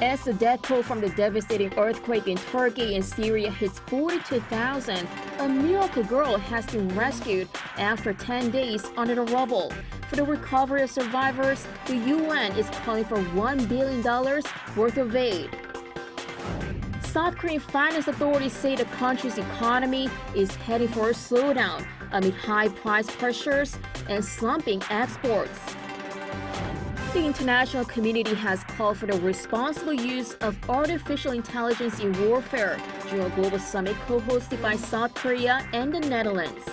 As the death toll from the devastating earthquake in Turkey and Syria hits 42,000, a miracle girl has been rescued after 10 days under the rubble. For the recovery of survivors, the UN is calling for $1 billion worth of aid. South Korean finance authorities say the country's economy is heading for a slowdown amid high price pressures and slumping exports. The international community has called for the responsible use of artificial intelligence in warfare during a global summit co-hosted by South Korea and the Netherlands.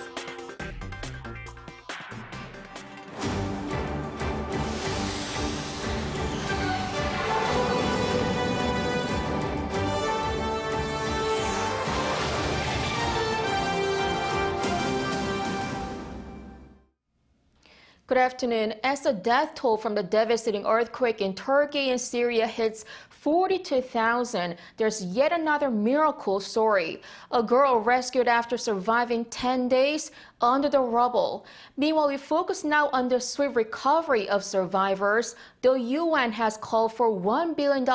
Good afternoon. As the death toll from the devastating earthquake in Turkey and Syria hits 42,000, there's yet another miracle story. A girl rescued after surviving 10 days under the rubble. Meanwhile, we focus now on the swift recovery of survivors. The UN has called for $1 billion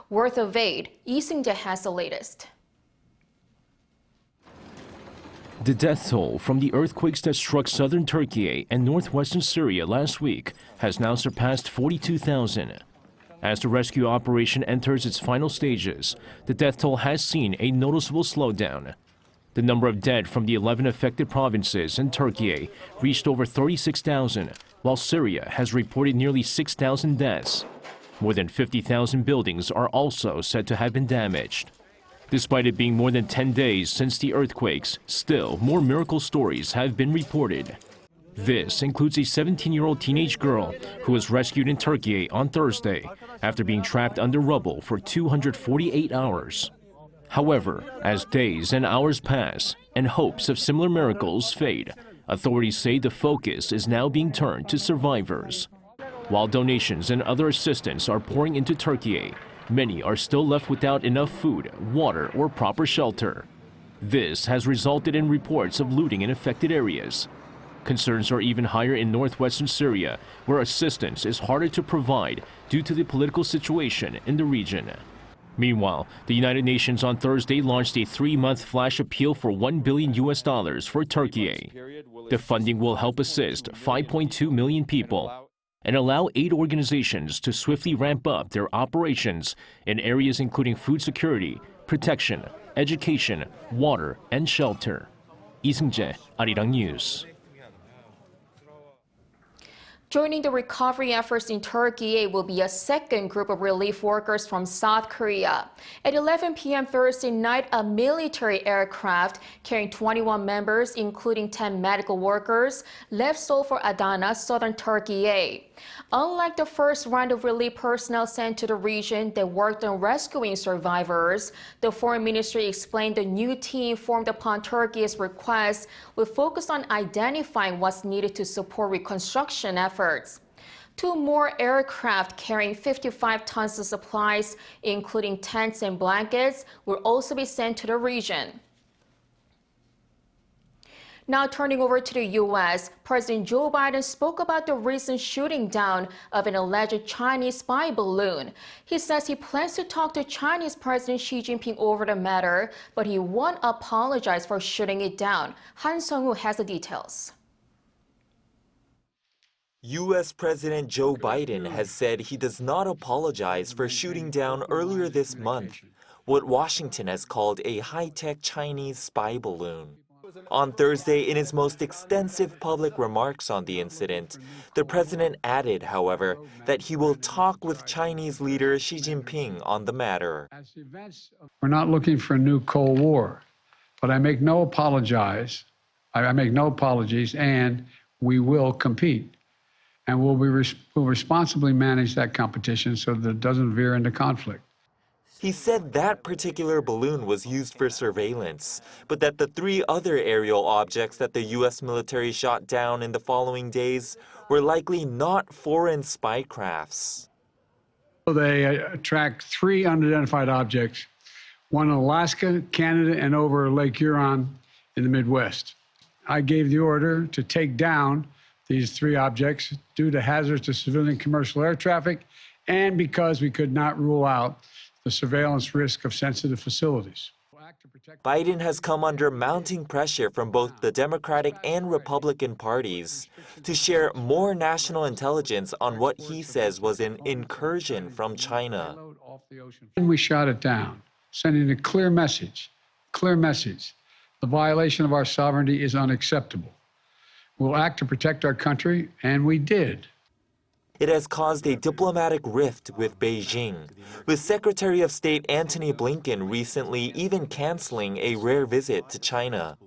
worth of aid. Lee Seung-jae has the latest. The death toll from the earthquakes that struck southern Turkey and northwestern Syria last week has now surpassed 42,000. As the rescue operation enters its final stages, the death toll has seen a noticeable slowdown. The number of dead from the 11 affected provinces in Turkey reached over 36,000, while Syria has reported nearly 6,000 deaths. More than 50,000 buildings are also said to have been damaged. Despite it being more than 10 days since the earthquakes, still more miracle stories have been reported. This includes a 17-year-old teenage girl who was rescued in Turkey on Thursday after being trapped under rubble for 248 hours. However, as days and hours pass and hopes of similar miracles fade, authorities say the focus is now being turned to survivors. While donations and other assistance are pouring into Turkey, many are still left without enough food, water, or proper shelter. This has resulted in reports of looting in affected areas. Concerns are even higher in northwestern Syria, where assistance is harder to provide due to the political situation in the region. Meanwhile, the United Nations on Thursday launched a 3-month flash appeal for $1 billion for Turkey. The funding will help assist 5.2 million people and allow aid organizations to swiftly ramp up their operations in areas including food security, protection, education, water, and shelter. Lee Seung-jae, Arirang News. Joining the recovery efforts in Turkey will be a second group of relief workers from South Korea. At 11 p.m. Thursday night, a military aircraft carrying 21 members, including 10 medical workers, left Seoul for Adana, southern Turkey. Unlike the first round of relief personnel sent to the region that worked on rescuing survivors, the Foreign Ministry explained the new team formed upon Turkey's request will focus on identifying what's needed to support reconstruction efforts. 2 more aircraft carrying 55 tons of supplies, including tents and blankets, will also be sent to the region. Now turning over to the U.S., President Joe Biden spoke about the recent shooting down of an alleged Chinese spy balloon. He says he plans to talk to Chinese President Xi Jinping over the matter, but he won't apologize for shooting it down. Han Sung-woo has the details. U.S. President Joe Biden has said he does not apologize for shooting down earlier this month what Washington has called a high-tech Chinese spy balloon. On Thursday, in his most extensive public remarks on the incident, the president added, however, that he will talk with Chinese leader Xi Jinping on the matter. We're not looking for a new Cold War, but I make no apologies, and we will compete. And we'll responsibly manage that competition so that it doesn't veer into conflict. He said that particular balloon was used for surveillance, but that the 3 other aerial objects that the U.S. military shot down in the following days were likely not foreign spy crafts. They tracked 3 unidentified objects, one in Alaska, Canada, and over Lake Huron in the Midwest. I gave the order to take down these 3 objects due to hazards to civilian commercial air traffic and because we could not rule out the surveillance risk of sensitive facilities. Biden has come under mounting pressure from both the Democratic and Republican parties to share more national intelligence on what he says was an incursion from China. And we shot it down, sending a clear message. The violation of our sovereignty is unacceptable. We'll act to protect our country, and we did. It has caused a diplomatic rift with Beijing, with Secretary of State Antony Blinken recently even canceling a rare visit to China.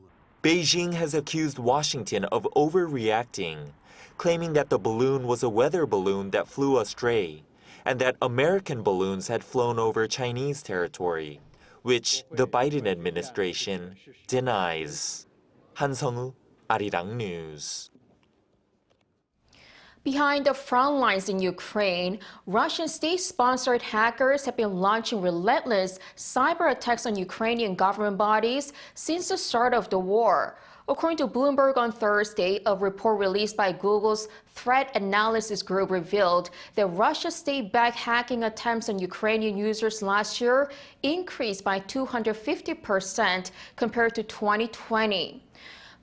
Beijing has accused Washington of overreacting, claiming that the balloon was a weather balloon that flew astray, and that American balloons had flown over Chinese territory, which the Biden administration denies. Han Sung-woo, Arirang News. Behind the front lines in Ukraine, Russian state-sponsored hackers have been launching relentless cyber attacks on Ukrainian government bodies since the start of the war. According to Bloomberg on Thursday, a report released by Google's threat analysis group revealed that Russia's state-backed hacking attempts on Ukrainian users last year increased by 250% compared to 2020.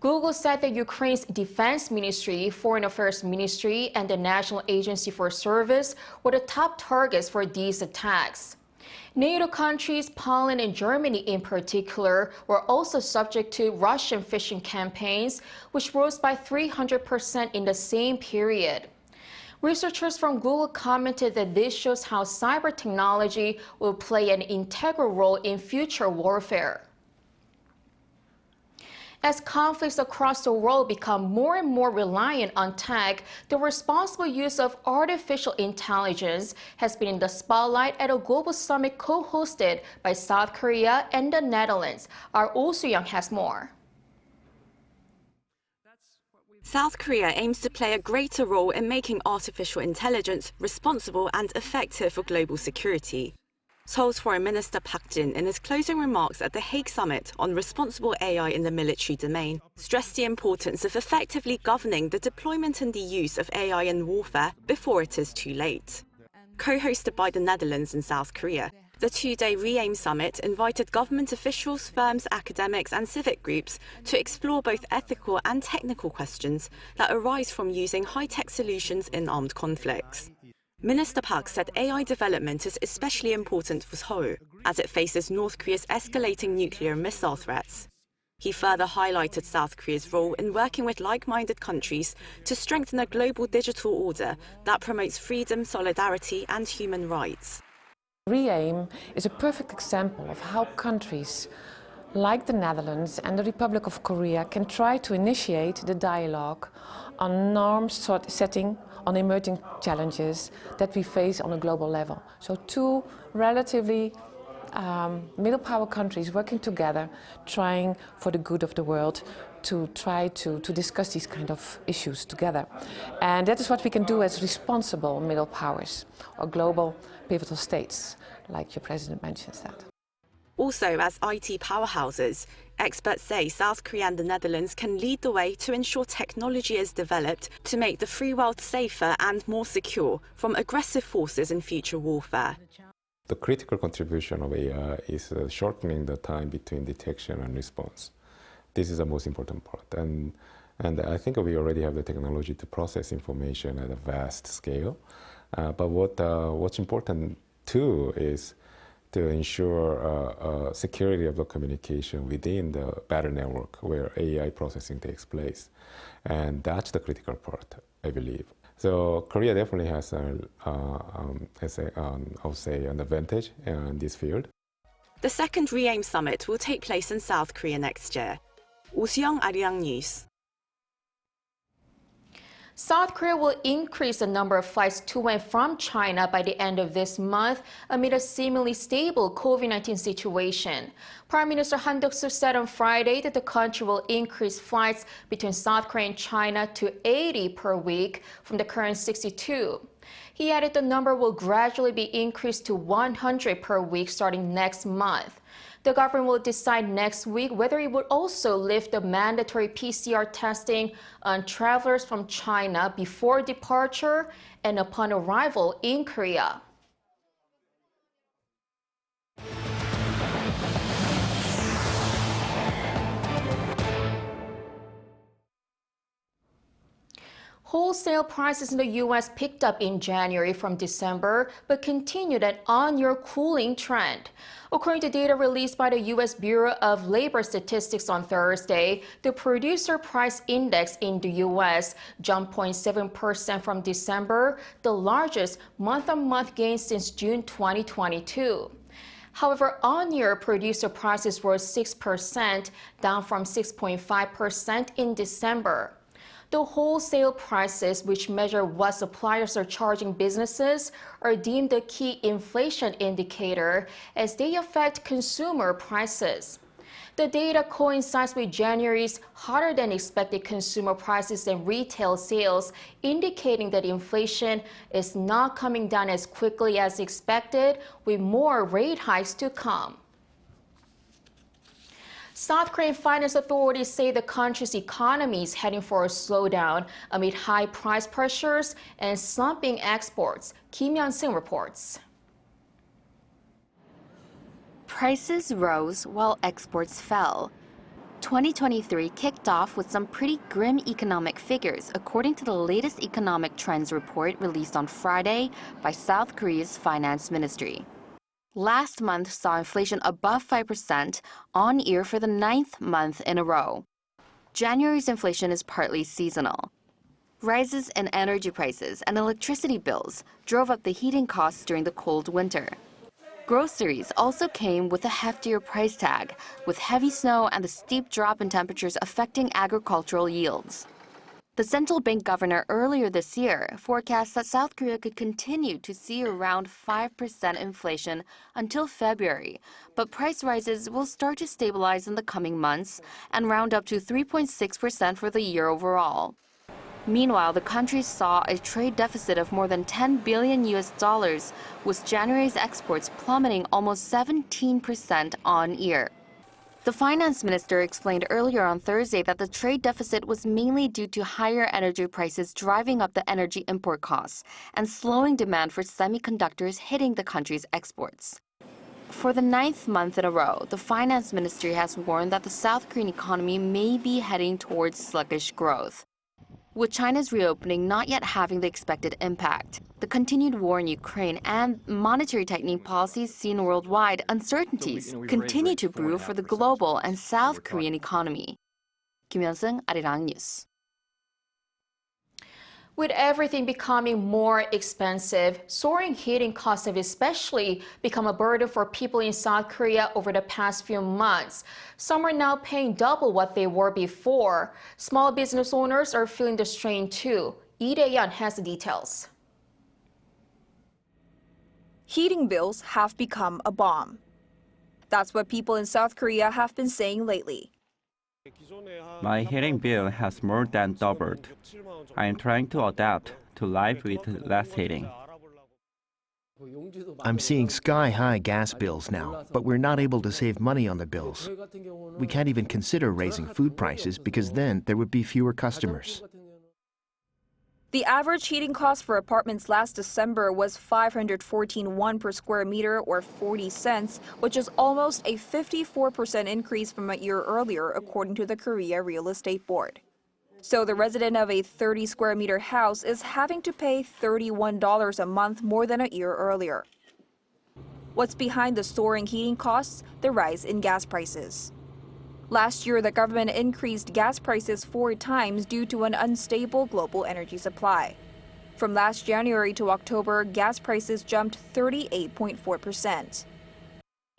Google said that Ukraine's Defense Ministry, Foreign Affairs Ministry, and the National Agency for Service were the top targets for these attacks. NATO countries, Poland and Germany in particular, were also subject to Russian phishing campaigns, which rose by 300% in the same period. Researchers from Google commented that this shows how cyber technology will play an integral role in future warfare. As conflicts across the world become more and more reliant on tech, the responsible use of artificial intelligence has been in the spotlight at a global summit co-hosted by South Korea and the Netherlands. Our Oh Soo-young has more. South Korea aims to play a greater role in making artificial intelligence responsible and effective for global security. Seoul's Foreign Minister Park Jin, in his closing remarks at the Hague Summit on responsible AI in the military domain, stressed the importance of effectively governing the deployment and the use of AI in warfare before it is too late. Co-hosted by the Netherlands and South Korea, the two-day REAIM summit invited government officials, firms, academics and civic groups to explore both ethical and technical questions that arise from using high-tech solutions in armed conflicts. Minister Park said AI development is especially important for Seoul, as it faces North Korea's escalating nuclear and missile threats. He further highlighted South Korea's role in working with like-minded countries to strengthen a global digital order that promotes freedom, solidarity and human rights. REAIM is a perfect example of how countries like the Netherlands and the Republic of Korea can try to initiate the dialogue on norms setting on emerging challenges that we face on a global level. So two relatively middle power countries working together, trying for the good of the world to try to discuss these kind of issues together. And that is what we can do as responsible middle powers or global pivotal states, like your president mentions that. Also, as IT powerhouses, experts say South Korea and the Netherlands can lead the way to ensure technology is developed to make the free world safer and more secure from aggressive forces in future warfare. The critical contribution of AI is shortening the time between detection and response. This is the most important part. And I think we already have the technology to process information at a vast scale. But what's important too is to ensure security of the communication within the battle network where AI processing takes place. And that's the critical part, I believe. So Korea definitely has I would say, an advantage in this field. The second REAIM summit will take place in South Korea next year. Oh Soo-young, Arirang News. South Korea will increase the number of flights to and from China by the end of this month amid a seemingly stable COVID-19 situation. Prime Minister Han Duck-soo said on Friday that the country will increase flights between South Korea and China to 80 per week from the current 62. He added the number will gradually be increased to 100 per week starting next month. The government will decide next week whether it would also lift the mandatory PCR testing on travelers from China before departure and upon arrival in Korea. Wholesale prices in the U.S. picked up in January from December, but continued an on-year cooling trend. According to data released by the U.S. Bureau of Labor Statistics on Thursday, the producer price index in the U.S. jumped 0.7% from December, the largest month-on-month gain since June 2022. However, on-year producer prices rose 6%, down from 6.5% in December. The wholesale prices, which measure what suppliers are charging businesses, are deemed a key inflation indicator as they affect consumer prices. The data coincides with January's hotter-than-expected consumer prices and retail sales, indicating that inflation is not coming down as quickly as expected, with more rate hikes to come. South Korean finance authorities say the country's economy is heading for a slowdown amid high price pressures and slumping exports. Kim Hyun-sung reports. Prices rose while exports fell. 2023 kicked off with some pretty grim economic figures, according to the latest economic trends report released on Friday by South Korea's finance ministry. Last month saw inflation above 5% on year for the 9th month in a row. January's inflation is partly seasonal. Rises in energy prices and electricity bills drove up the heating costs during the cold winter. Groceries also came with a heftier price tag, with heavy snow and the steep drop in temperatures affecting agricultural yields. The central bank governor earlier this year forecast that South Korea could continue to see around 5% inflation until February, but price rises will start to stabilize in the coming months and round up to 3.6% for the year overall. Meanwhile, the country saw a trade deficit of more than $10 billion, with January's exports plummeting almost 17% on year. The finance minister explained earlier on Thursday that the trade deficit was mainly due to higher energy prices driving up the energy import costs and slowing demand for semiconductors hitting the country's exports. For the 9th month in a row, the finance ministry has warned that the South Korean economy may be heading towards sluggish growth, with China's reopening not yet having the expected impact. The continued war in Ukraine and monetary tightening policies seen worldwide, uncertainties continue to brew for the global and South Korean economy. Kim Hyun-sung, Arirang News. With everything becoming more expensive, soaring heating costs have especially become a burden for people in South Korea over the past few months. Some are now paying double what they were before. Small business owners are feeling the strain too. Lee Dae-yeon has the details. Heating bills have become a bomb. That's what people in South Korea have been saying lately. My heating bill has more than doubled. I am trying to adapt to life with less heating. I'm seeing sky-high gas bills now, but we're not able to save money on the bills. We can't even consider raising food prices because then there would be fewer customers. The average heating cost for apartments last December was 514 won per square meter, or 40 cents, which is almost a 54% increase from a year earlier, according to the Korea Real Estate Board. So the resident of a 30 square meter house is having to pay $31 a month more than a year earlier. What's behind the soaring heating costs? The rise in gas prices. Last year, the government increased gas prices 4 times due to an unstable global energy supply. From last January to October, gas prices jumped 38.4%.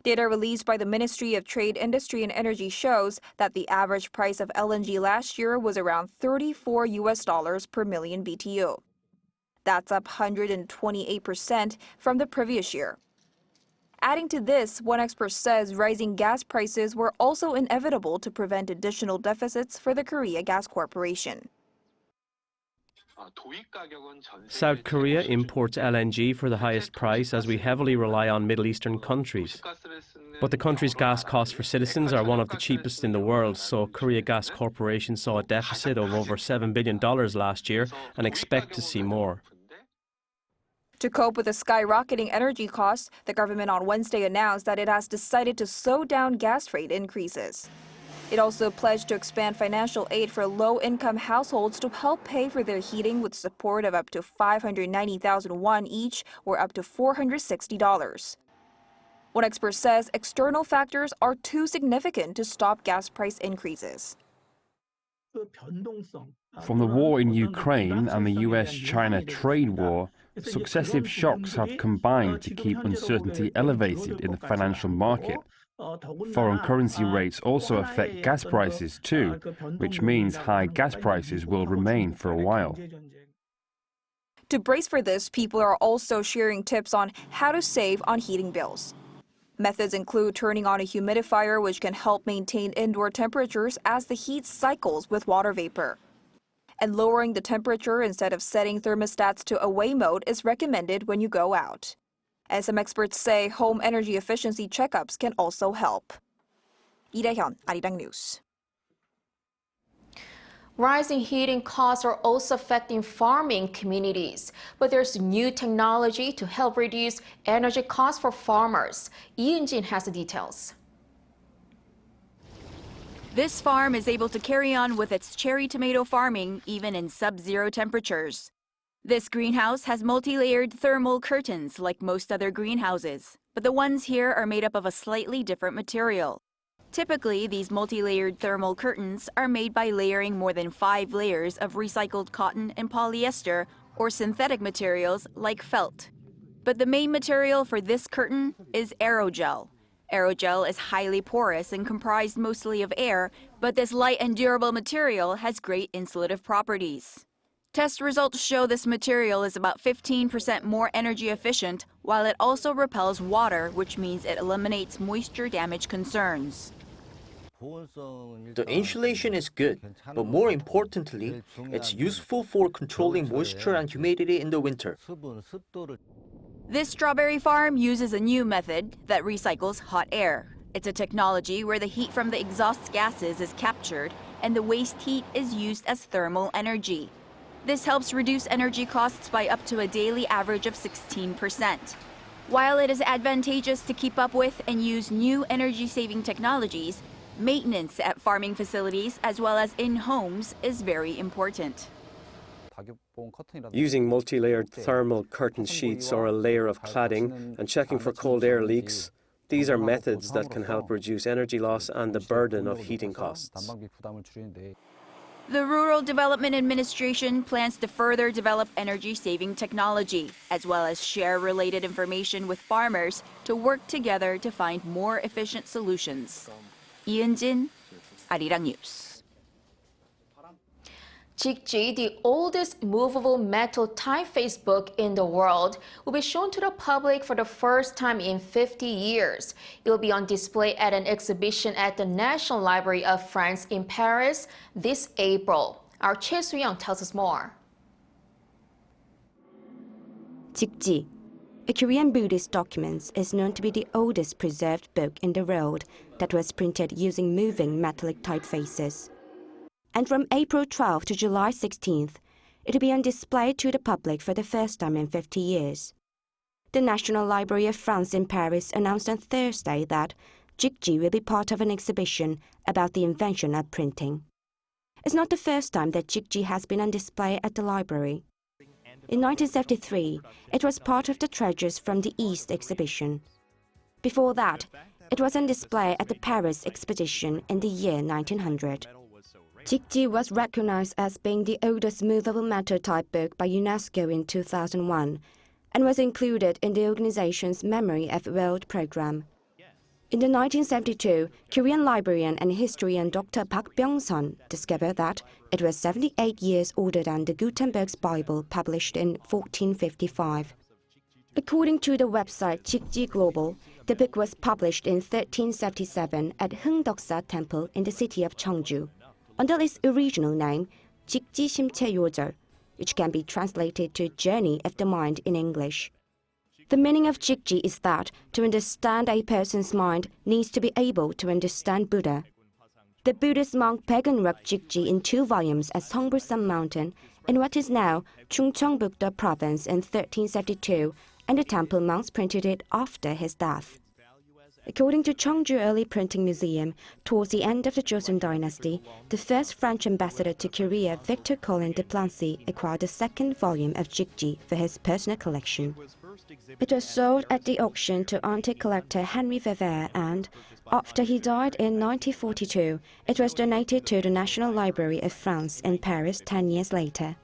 Data released by the Ministry of Trade, Industry and Energy shows that the average price of LNG last year was around $34 per million BTU. That's up 128% from the previous year. Adding to this, one expert says rising gas prices were also inevitable to prevent additional deficits for the Korea Gas Corporation. South Korea imports LNG for the highest price as we heavily rely on Middle Eastern countries. But the country's gas costs for citizens are one of the cheapest in the world, so Korea Gas Corporation saw a deficit of over $7 billion last year and expect to see more. To cope with the skyrocketing energy costs, the government on Wednesday announced that it has decided to slow down gas rate increases. It also pledged to expand financial aid for low-income households to help pay for their heating with support of up to 590,000 won each, or up to $460. One expert says external factors are too significant to stop gas price increases. From the war in Ukraine and the US-China trade war, successive shocks have combined to keep uncertainty elevated in the financial market. Foreign currency rates also affect gas prices too, which means high gas prices will remain for a while. To brace for this, people are also sharing tips on how to save on heating bills. Methods include turning on a humidifier, which can help maintain indoor temperatures as the heat cycles with water vapor. And lowering the temperature instead of setting thermostats to away mode is recommended when you go out. And some experts say home energy efficiency checkups can also help. Lee Dae-hyun, Arirang News. Rising heating costs are also affecting farming communities, but there's new technology to help reduce energy costs for farmers. Lee Eun-jin has the details. This farm is able to carry on with its cherry tomato farming even in sub-zero temperatures. This greenhouse has multi-layered thermal curtains like most other greenhouses, but the ones here are made up of a slightly different material. Typically, these multi-layered thermal curtains are made by layering more than 5 layers of recycled cotton and polyester or synthetic materials like felt. But the main material for this curtain is aerogel. Aerogel is highly porous and comprised mostly of air, but this light and durable material has great insulative properties. Test results show this material is about 15% more energy efficient, while it also repels water, which means it eliminates moisture damage concerns. The insulation is good, but more importantly, it's useful for controlling moisture and humidity in the winter. This strawberry farm uses a new method that recycles hot air. It's a technology where the heat from the exhaust gases is captured and the waste heat is used as thermal energy. This helps reduce energy costs by up to a daily average of 16%. While it is advantageous to keep up with and use new energy-saving technologies, maintenance at farming facilities as well as in homes is very important. Using multi-layered thermal curtain sheets or a layer of cladding and checking for cold air leaks, these are methods that can help reduce energy loss and the burden of heating costs. The Rural Development Administration plans to further develop energy-saving technology, as well as share related information with farmers to work together to find more efficient solutions. Lee Eun-jin, Arirang News. Jikji, the oldest movable metal typeface book in the world, will be shown to the public for the first time in 50 years. It will be on display at an exhibition at the Nat'l Library of France in Paris this April. Our Choi Soo-young tells us more. Jikji, a Korean Buddhist document, is known to be the oldest preserved book in the world that was printed using moving metallic typefaces. And from April 12 to July 16th, it will be on display to the public for the first time in 50 years. The National Library of France in Paris announced on Thursday that Jikji will be part of an exhibition about the invention of printing. It's not the first time that Jikji has been on display at the library. In 1973, it was part of the Treasures from the East exhibition. Before that, it was on display at the Paris Expedition in the year 1900. Jikji was recognized as being the oldest movable metal type book by UNESCO in 2001 and was included in the organization's Memory of World program. In 1972, Korean librarian and historian Dr. Park Byung-sun discovered that it was 78 years older than the Gutenberg's Bible published in 1455. According to the website Jikji Global, the book was published in 1377 at Heungdeoksa Temple in the city of Cheongju, under its original name, Jikji Simche Yojol, which can be translated to Journey of the Mind in English. The meaning of Jikji is that to understand a person's mind needs to be able to understand Buddha. The Buddhist monk pagan wrote Jikji in 2 volumes at Songbulsan Mountain in what is now Chungcheongbuk-do province in 1372, and the temple monks printed it after his death. According to Cheongju Early Printing Museum, towards the end of the Joseon dynasty, the first French ambassador to Korea, Victor Colin de Plancy, acquired the 2nd volume of Jikji for his personal collection. It was sold at the auction to antique collector Henry Vever, and, after he died in 1942, it was donated to the Nat'l Library of France in Paris 10 years later.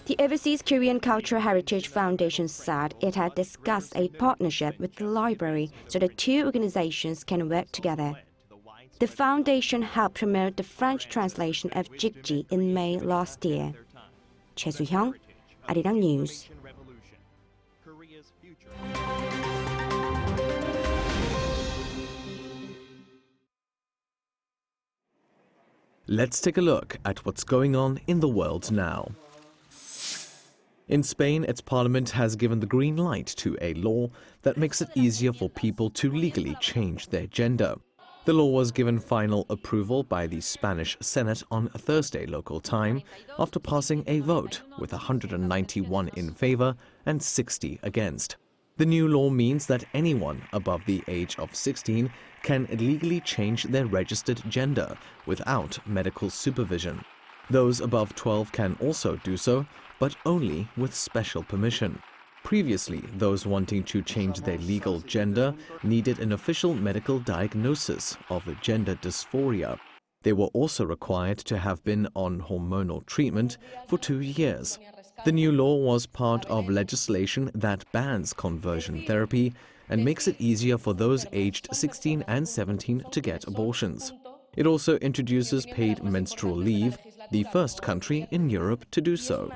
The Overseas Korean Cultural Heritage Foundation said it had discussed a partnership with the library so the 2 organizations can work together. The foundation helped promote the French translation of Jikji in May last year. Choi Soo-hyung, Arirang News. Let's take a look at what's going on in the world now. In Spain, its parliament has given the green light to a law that makes it easier for people to legally change their gender. The law was given final approval by the Spanish Senate on Thursday local time after passing a vote with 191 in favor and 60 against. The new law means that anyone above the age of 16 can legally change their registered gender without medical supervision. Those above 12 can also do so, but only with special permission. Previously, those wanting to change their legal gender needed an official medical diagnosis of gender dysphoria. They were also required to have been on hormonal treatment for 2 years. The new law was part of legislation that bans conversion therapy and makes it easier for those aged 16 and 17 to get abortions. It also introduces paid menstrual leave, the first country in Europe to do so.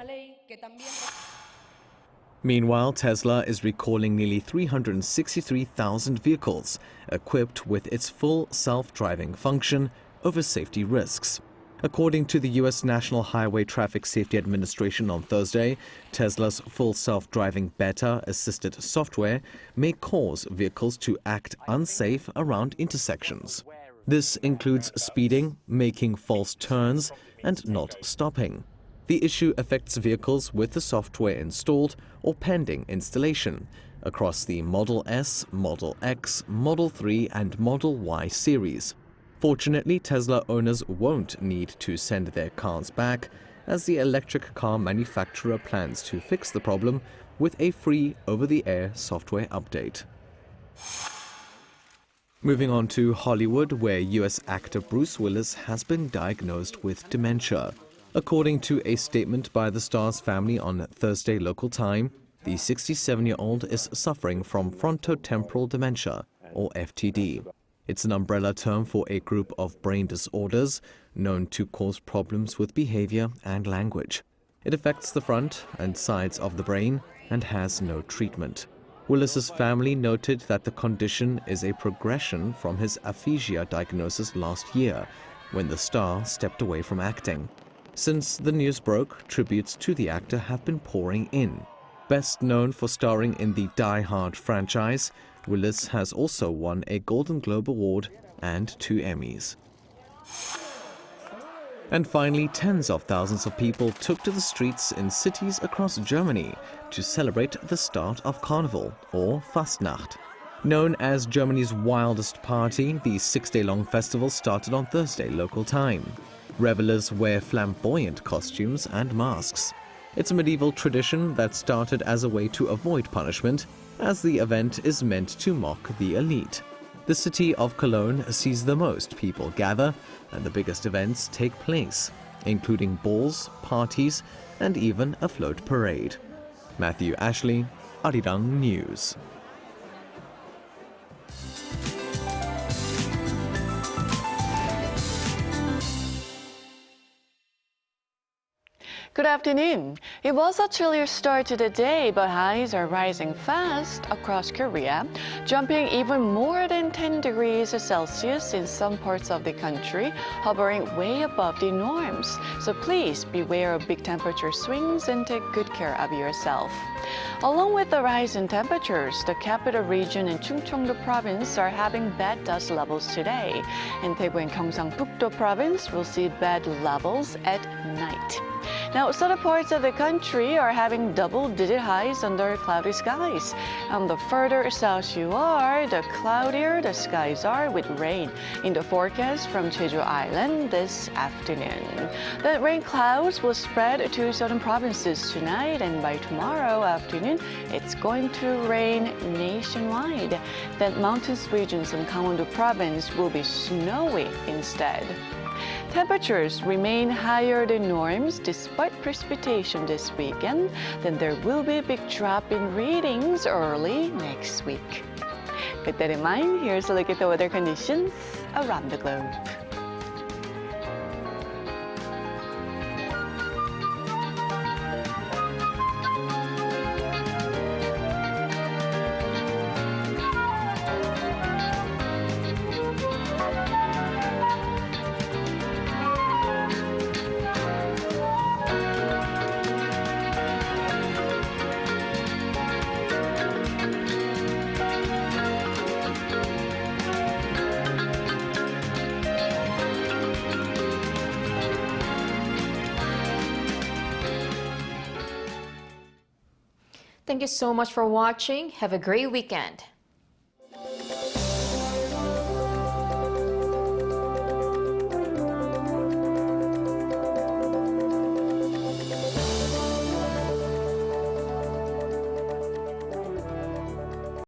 Meanwhile, Tesla is recalling nearly 363,000 vehicles equipped with its full self-driving function over safety risks. According to the U.S. National Highway Traffic Safety Administration on Thursday, Tesla's full self-driving beta-assisted software may cause vehicles to act unsafe around intersections. This includes speeding, making false turns, and not stopping. The issue affects vehicles with the software installed or pending installation across the Model S, Model X, Model 3, and Model Y series. Fortunately, Tesla owners won't need to send their cars back, as the electric car manufacturer plans to fix the problem with a free over-the-air software update. Moving on to Hollywood, where U.S. actor Bruce Willis has been diagnosed with dementia. According to a statement by the star's family on Thursday local time, the 67-year-old is suffering from frontotemporal dementia, or FTD. It's an umbrella term for a group of brain disorders known to cause problems with behavior and language. It affects the front and sides of the brain and has no treatment. Willis's family noted that the condition is a progression from his aphasia diagnosis last year, when the star stepped away from acting. Since the news broke, tributes to the actor have been pouring in. Best known for starring in the Die Hard franchise, Willis has also won a Golden Globe Award and 2 Emmys. And finally, tens of thousands of people took to the streets in cities across Germany to celebrate the start of Carnival, or Fastnacht. Known as Germany's wildest party, the 6-day-long festival started on Thursday local time. Revelers wear flamboyant costumes and masks. It's a medieval tradition that started as a way to avoid punishment, as the event is meant to mock the elite. The city of Cologne sees the most people gather, and the biggest events take place, including balls, parties, and even a float parade. Matthew Ashley, Arirang News. Good afternoon. It was a chillier start to the day, but highs are rising fast across Korea, jumping even more than 10 degrees Celsius in some parts of the country, hovering way above the norms. So please beware of big temperature swings and take good care of yourself. Along with the rise in temperatures, the capital region and Chungcheong-do province are having bad dust levels today, and Daegu and Gyeongsang-pukdo province will see bad levels at night. Now, southern parts of the country are having double-digit highs under cloudy skies. And the further south you are, the cloudier the skies are with rain in the forecast from Jeju Island this afternoon. The rain clouds will spread to southern provinces tonight, and by tomorrow afternoon, it's going to rain nationwide. Then mountainous regions in Gangwon-do province will be snowy instead. Temperatures remain higher than norms despite precipitation this weekend. Then there will be a big drop in readings early next week. With that in mind, here's a look at the weather conditions around the globe. Thank you so much for watching. Have a great weekend.